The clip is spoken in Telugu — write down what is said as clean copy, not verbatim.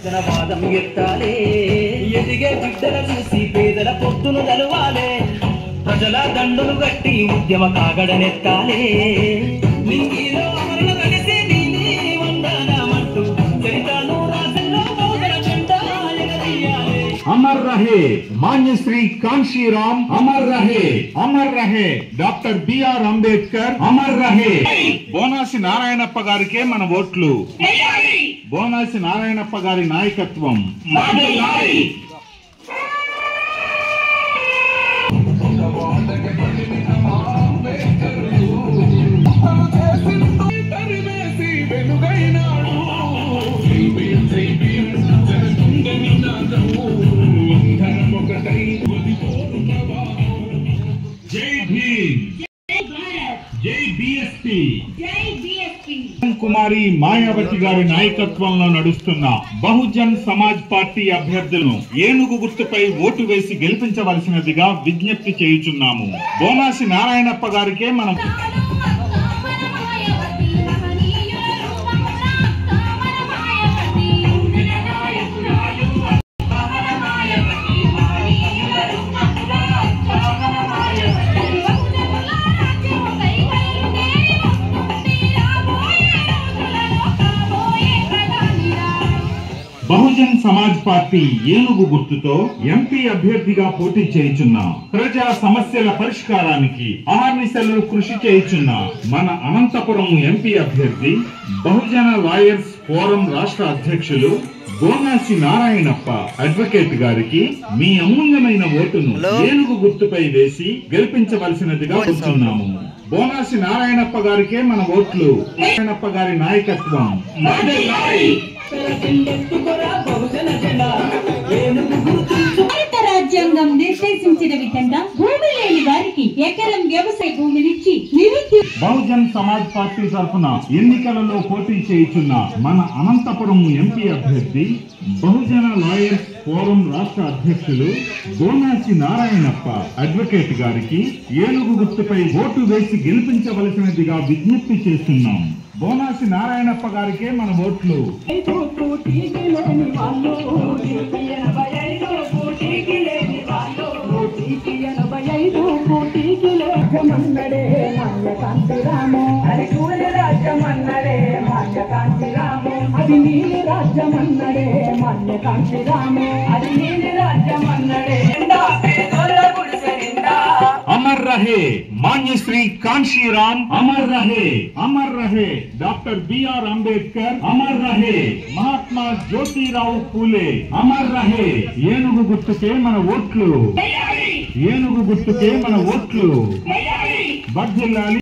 వాదం ఎత్తాలే ఎదిగే బిడ్డల చూసి పేదల పొత్తును గలవాలే ప్రజల దండును గట్టి ఉద్యమ కాగడనెత్తాలే నింగిలో అమరుల కలిసి నీలి వందనమంటూ చరితను రాసల్లో మోదల జెండా ఎగరేయాలే अमर रहे मान्य श्री कांशीराम, अमर रहे डॉक्टर बी.आर. अंबेडकर, अमर रहे बोनासी नारायणप्प गारिके मन ओट्लु बोनासी नारायणप्प गारी नायकत्वं కుమారి మాయావతి గారి నాయకత్వంలో నడుస్తున్న బహుజన్ సమాజ్ పార్టీ అభ్యర్థులను ఏనుగు గుర్తుపై ఓటు వేసి గెలిపించవలసినదిగా విజ్ఞప్తి చేయుచున్నాము. బోనాసి నారాయణప్ప గారికే మనం బహుజన్ సమాజ్ పార్టీ ఏనుగు గుర్తుతో ఎంపీ అభ్యర్థిగా పోటీ చేయుచున్న ప్రజా సమస్యల పరిష్కారానికి అహర్నిశలు కృషి చేయుచున్న మన అనంతపురం ఎంపీ అభ్యర్థి బహుజన లాయర్స్ ఫోరం రాష్ట్ర అధ్యక్షులు బోనాసి నారాయణప్ప అడ్వకేట్ గారికి మీ అమూల్యమైన ఓటును ఏనుగు గుర్తుపై వేసి గెలిపించవలసినదిగా కోరుతున్నాము. బోనాసి నారాయణప్ప గారికే మన ఓట్లు. నారాయణప్ప గారి నాయకత్వం రాజ్యాంగం నిర్దేశించిన విధంగా భూమి లేని వారికి ఎకరం వ్యవసాయ భూమినిచ్చి బహుజన్ సమాజ్ పార్టీ తరఫున ఎన్నికలలో పోటీ చేయుచున్న మన అనంతపురం ఎంపీ అభ్యర్థి బహుజన లాయర్స్ ఫోరం రాష్ట్ర అధ్యక్షులు బోనాసి నారాయణప్ప అడ్వకేట్ గారికి ఏనుగు గుర్తుపై ఓటు వేసి గెలిపించవలసినదిగా విజ్ఞప్తి చేస్తున్నాం. బోనాసి నారాయణప్ప గారికే మన ఓట్లు. అది నీలి రాజ్యమన్నడే మాన్య కాంతిరాము అది నీలి రాజ్యమన్నడే अमर रहे मान्य श्री कांशीराम, अमर रहे डॉक्टर बी.आर. अंबेडकर, अमर रहे महात्मा ज्योतिराव फूले, अमर रहे ఏనుగు గుర్తుకే మన ఓట్లు. ఏనుగు గుర్తుకే మన ఓట్లు. వర్ధిల్లాలి.